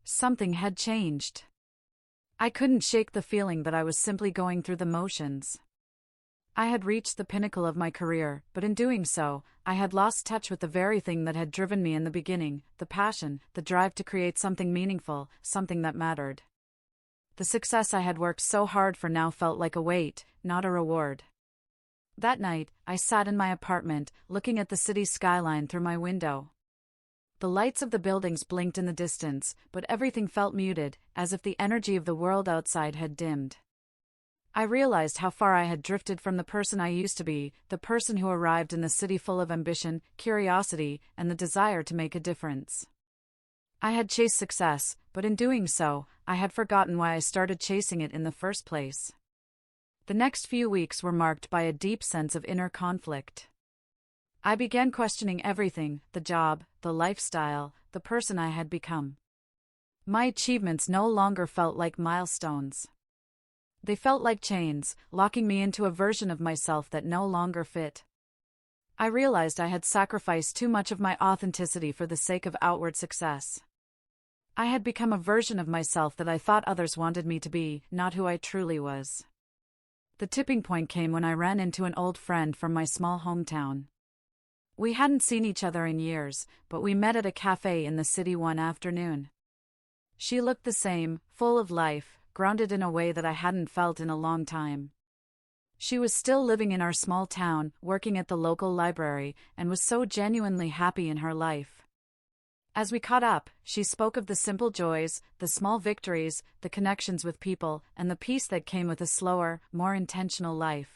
Something had changed. I couldn't shake the feeling that I was simply going through the motions. I had reached the pinnacle of my career, but in doing so, I had lost touch with the very thing that had driven me in the beginning, the passion, the drive to create something meaningful, something that mattered. The success I had worked so hard for now felt like a weight, not a reward. That night, I sat in my apartment, looking at the city skyline through my window. The lights of the buildings blinked in the distance, but everything felt muted, as if the energy of the world outside had dimmed. I realized how far I had drifted from the person I used to be, the person who arrived in the city full of ambition, curiosity, and the desire to make a difference. I had chased success, but in doing so, I had forgotten why I started chasing it in the first place. The next few weeks were marked by a deep sense of inner conflict. I began questioning everything: the job, the lifestyle, the person I had become. My achievements no longer felt like milestones. They felt like chains, locking me into a version of myself that no longer fit. I realized I had sacrificed too much of my authenticity for the sake of outward success. I had become a version of myself that I thought others wanted me to be, not who I truly was. The tipping point came when I ran into an old friend from my small hometown. We hadn't seen each other in years, but we met at a cafe in the city one afternoon. She looked the same, full of life, grounded in a way that I hadn't felt in a long time. She was still living in our small town, working at the local library, and was so genuinely happy in her life. As we caught up, she spoke of the simple joys, the small victories, the connections with people, and the peace that came with a slower, more intentional life.